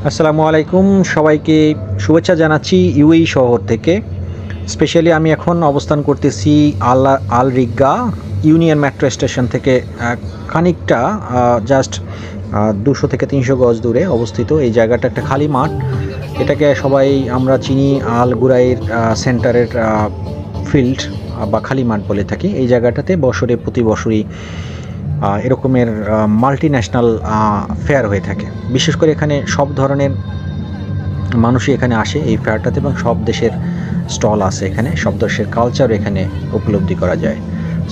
আসসালামু আলাইকুম, সবাইকে শুভেচ্ছা জানাচ্ছি ইউএই শহর থেকে। স্পেশালি আমি এখন অবস্থান করতেছি আল রিগ্গা ইউনিয়ন মেট্রো স্টেশন থেকে খানিকটা জাস্ট 200 থেকে 300 গজ দূরে অবস্থিত। এই জায়গাটা একটা খালি মাঠ। এটাকে সবাই আমরা চিনি আল গুরাইর সেন্টারের ফিল্ড বা খালি মাঠ বলে থাকি। এই জায়গাটাতে প্রতি বছরই এরকমের মাল্টি ন্যাশনাল ফেয়ার হয়ে থাকে। বিশেষ করে এখানে সব ধরনের মানুষই এখানে আসে এই ফেয়ারটাতে, এবং সব দেশের স্টল আছে এখানে, সব দেশের কালচার এখানে উপলব্ধি করা যায়।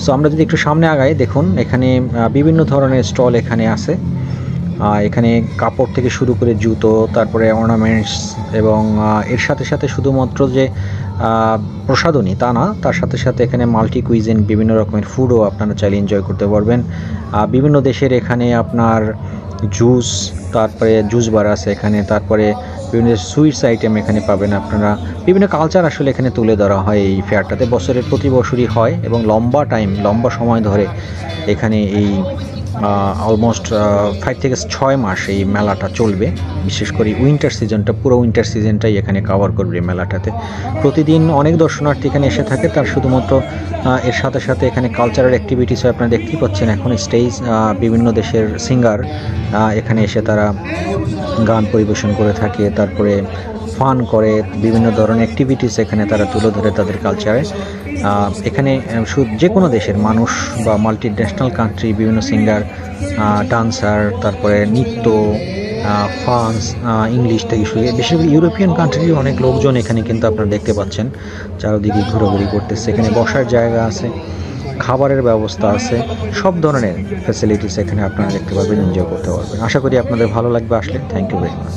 সো আমরা যদি একটু সামনে আগাই, দেখুন এখানে বিভিন্ন ধরনের স্টল এখানে আছে। এখানে কাপড় থেকে শুরু করে জুতো, তারপরে অর্নামেন্টস, এবং এর সাথে সাথে শুধুমাত্র যে প্রসাধনী তা না, তার সাথে সাথে এখানে মাল্টি কুইজিন বিভিন্ন রকমের ফুডও আপনারা চাইলে এনজয় করতে পারবেন। বিভিন্ন দেশের এখানে আপনার জুস, তারপরে জুস বার আছে এখানে, তারপরে বিভিন্ন সুইটস আইটেম এখানে পাবেন আপনারা। বিভিন্ন কালচার আসলে এখানে তুলে ধরা হয় এই ফেয়ারটাতে। প্রতি বছরই হয় এবং লম্বা সময় ধরে এখানে এই অলমোস্ট 5 থেকে 6 মাস এই মেলাটা চলবে। বিশেষ করে উইন্টার সিজনটা, পুরো উইন্টার সিজনটাই এখানে কভার করবে এই মেলাটাতে। প্রতিদিন অনেক দর্শনার্থী এখানে এসে থাকে। তার শুধুমাত্র এর সাথে সাথে এখানে কালচারাল অ্যাক্টিভিটিসও আপনারা দেখতেই পাচ্ছেন। এখন স্টেজ বিভিন্ন দেশের সিঙ্গার এখানে এসে তারা গান পরিবেশন করে থাকে, তারপরে ফান করে, বিভিন্ন ধরনের অ্যাক্টিভিটিস এখানে তারা তুলে ধরে তাদের কালচারে। এখানে যে কোনো দেশের মানুষ বা মাল্টি ন্যাশনাল কান্ট্রি বিভিন্ন সিঙ্গার, ডান্সার, তারপরে নৃত্য, ফ্রান্স, ইংলিশ থেকে শুরু বিশেষ করে ইউরোপিয়ান কান্ট্রির অনেক লোকজন এখানে কিন্তু আপনারা দেখতে পাচ্ছেন চারদিকে ঘোরাঘুরি করতেছে। এখানে বসার জায়গা আছে, খাবারের ব্যবস্থা আছে, সব ধরনের ফ্যাসিলিটিস এখানে আপনারা দেখতে পারবেন, এনজয় করতে পারবেন। আশা করি আপনাদের ভালো লাগবে আসলে। Thank you very much.